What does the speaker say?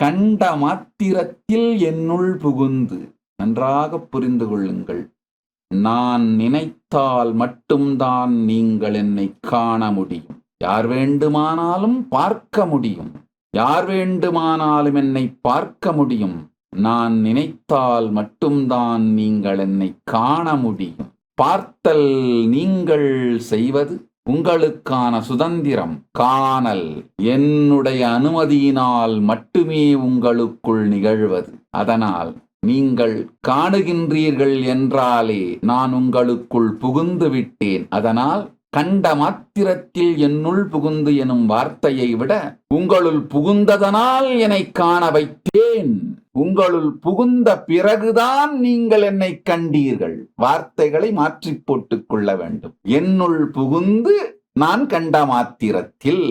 கண்ட மாத்திரத்தில் என்னுள் புகுந்து. நன்றாக புரிந்து கொள்ளுங்கள். நான் நினைத்தால் மட்டும்தான் நீங்கள் என்னை காண முடியும். யார் வேண்டுமானாலும் பார்க்க முடியும். யார் வேண்டுமானாலும் என்னை பார்க்க முடியும். நான் நினைத்தால் மட்டும்தான் நீங்கள் என்னை காண முடியும். பார்த்தல் நீங்கள் செய்வது உங்களுக்கான சுதந்திரம். காணல் என்னுடைய அனுமதியினால் மட்டுமே உங்களுக்குள் நிகழ்வது. அதனால் நீங்கள் காணுகின்றீர்கள் என்றாலே நான் உங்களுக்குள் புகுந்து விட்டேன். அதனால் கண்ட மாத்திரத்தில் என்னுள் புகுந்து எனும் வார்த்தையை விட உங்களுள் புகுந்ததனால் என்னை காண வைத்தேன். உங்களுள் புகுந்த பிறகுதான் நீங்கள் என்னை கண்டீர்கள். வார்த்தைகளை மாற்றி போட்டுக் கொள்ள வேண்டும். என்னுள் புகுந்து நான் கண்ட மாத்திரத்தில்